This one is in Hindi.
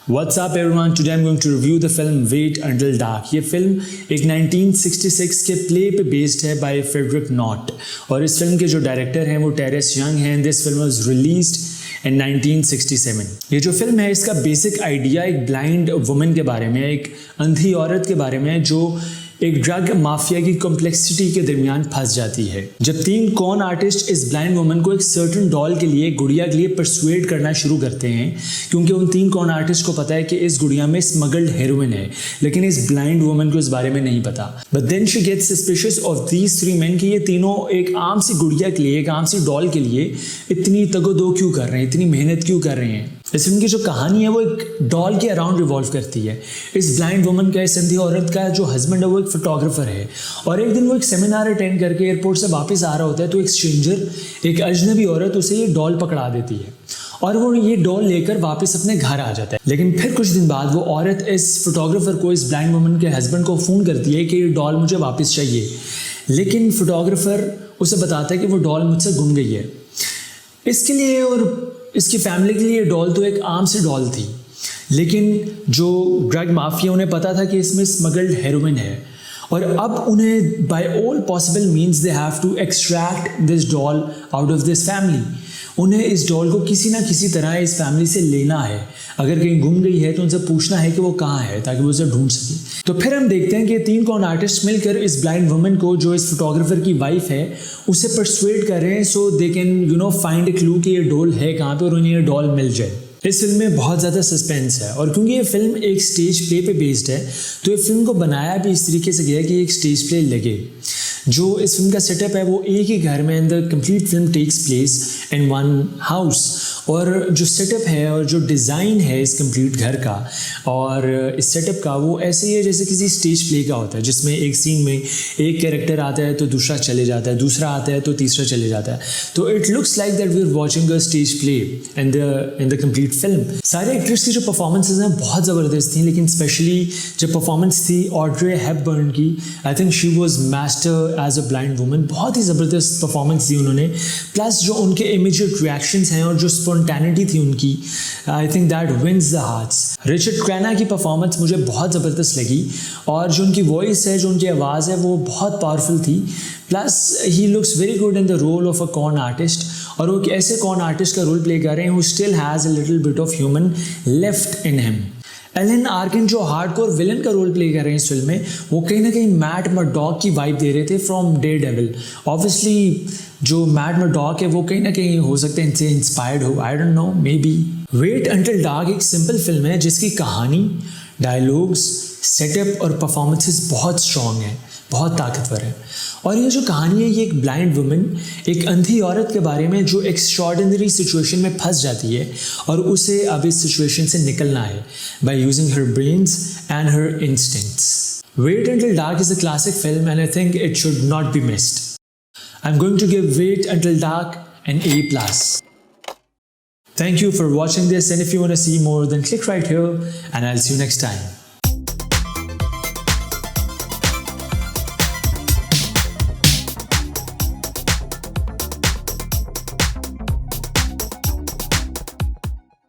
What's up everyone? Today I'm going to review the film Wait Until Dark. ये फिल्म एक 1966 के प्ले पे बेस्ड है बाय फ्रेडरिक नॉट और इस फिल्म के जो डायरेक्टर हैं वो टेरेस यंग हैं। This film was released in 1967। ये जो फिल्म है इसका बेसिक आइडिया एक ब्लाइंड वुमन के बारे में, एक अंधी औरत के बारे में जो एक ड्रग माफिया की कॉम्प्लेक्सिटी के दरमियान फंस जाती है। जब तीन कॉन आर्टिस्ट इस ब्लाइंड वुमन को एक सर्टन डॉल के लिए, गुड़िया के लिए परसुएड करना शुरू करते हैं, क्योंकि उन तीन कॉन आर्टिस्ट को पता है कि इस गुड़िया में स्मगल्ड हेरोइन है, लेकिन इस ब्लाइंड वुमन को इस बारे में नहीं पता। But then she gets suspicious of these three men कि ये तीनों एक आम सी गुड़िया के लिए, एक आम सी डॉल के लिए इतनी तगोदो क्यों कर रहे हैं, इतनी मेहनत क्यों कर रहे हैं। इस फिल्म की जो कहानी है वो एक डॉल के अराउंड रिवॉल्व करती है। इस ब्लाइंड वुमन का, इस अंधी औरत का जो हस्बैंड है वो एक फोटोग्राफर है और एक दिन वो एक सेमिनार अटेंड करके एयरपोर्ट से वापस आ रहा होता है तो एक स्ट्रेंजर, एक अजनबी औरत उसे ये डॉल पकड़ा देती है और वो ये डॉल लेकर वापस अपने घर आ जाता है। लेकिन फिर कुछ दिन बाद वो औरत इस फोटोग्राफर को, इस ब्लाइंड वुमन के हस्बैंड को फ़ोन करती है कि ये डॉल मुझे वापस चाहिए, लेकिन फोटोग्राफर उसे बताता है कि वो डॉल मुझसे गुम गई है। इसके लिए और इसकी फैमिली के लिए डॉल तो एक आम सी डॉल थी, लेकिन जो ड्रग माफिया उन्हें पता था कि इसमें स्मगल्ड हेरोइन है और अब उन्हें by all possible means they have to extract this doll out of this family. उन्हें इस डॉल को किसी ना किसी तरह इस फैमिली से लेना है। अगर कहीं गुम गई है तो उनसे पूछना है कि वो कहाँ है ताकि वो उसे ढूंढ सके। तो फिर हम देखते हैं कि तीन कॉन आर्टिस्ट मिलकर इस ब्लाइंड वुमन को, जो इस फोटोग्राफर की वाइफ है, उसे परसुएड कर रहे हैं so they can find a clue कि ये डॉल है कहाँ पे और उन्हें ये डॉल मिल जाए। इस फिल्म में बहुत ज़्यादा सस्पेंस है और क्योंकि ये फिल्म एक स्टेज प्ले पे बेस्ड है तो ये फिल्म को बनाया भी इस तरीके से गया कि एक स्टेज प्ले लगे। जो इस फिल्म का सेटअप है वो एक ही घर में, and the complete film takes place in one house. और जो सेटअप है और जो डिज़ाइन है इस कंप्लीट घर का और इस सेटअप का, वो ऐसे ही है जैसे किसी स्टेज प्ले का होता है, जिसमें एक सीन में एक कैरेक्टर आता है तो दूसरा चले जाता है, दूसरा आता है तो तीसरा चले जाता है। तो it looks like that we are watching a stage play in the complete film. सारे एक्टर्स की जो परफॉर्मेंसेज हैं बहुत ज़बरदस्त थी, लेकिन स्पेशली जब परफॉर्मेंस थी ऑड्रे हेपबर्न की, I think she was master as a blind woman. बहुत ही ज़बरदस्त परफॉर्मेंस दी उन्होंने। प्लस जो उनके इमीडिएट रिएक्शंस हैं और जो स्पॉन्टेनिटी थी उनकी, I think that wins the hearts. Richard Crenna की परफॉर्मेंस मुझे बहुत ज़बरदस्त लगी और जो उनकी वॉइस है, जो उनकी आवाज़ है, वो बहुत पावरफुल थी। Plus he looks very good in the role of a con artist और वो एक ऐसे कॉन आर्टिस्ट का रोल प्ले कर रहे हैं who still has a little bit of human left in him. Alan Arkin जो हार्डकोर विलन का रोल प्ले कर रहे हैं इस फिल्म में, वो कहीं ना कहीं मैट मर्डॉक की वाइब दे रहे थे फ्रॉम डेयरडेविल। ऑब्वियसली जो मैट मर्डॉक है वो कहीं ना कहीं हो सकता है इनसे इंस्पायर्ड हो, I don't know, maybe. Wait until dark एक सिंपल फिल्म है जिसकी कहानी, डायलॉग्स, सेटअप और परफॉर्मेंसेस बहुत स्ट्रॉन्ग है, बहुत ताकतवर है। और ये जो कहानी है ये एक ब्लाइंड वुमन, एक अंधी औरत के बारे में जो एक्स्ट्रॉर्डिनरी सिचुएशन में फंस जाती है और उसे अब इस सिचुएशन से निकलना है by using her brains and her instincts. Wait until dark is a classic film and I think it should not be missed. I am going to give wait until dark an A+. Thank you for watching this, and if you want to see more then click right here and I'll see you next time.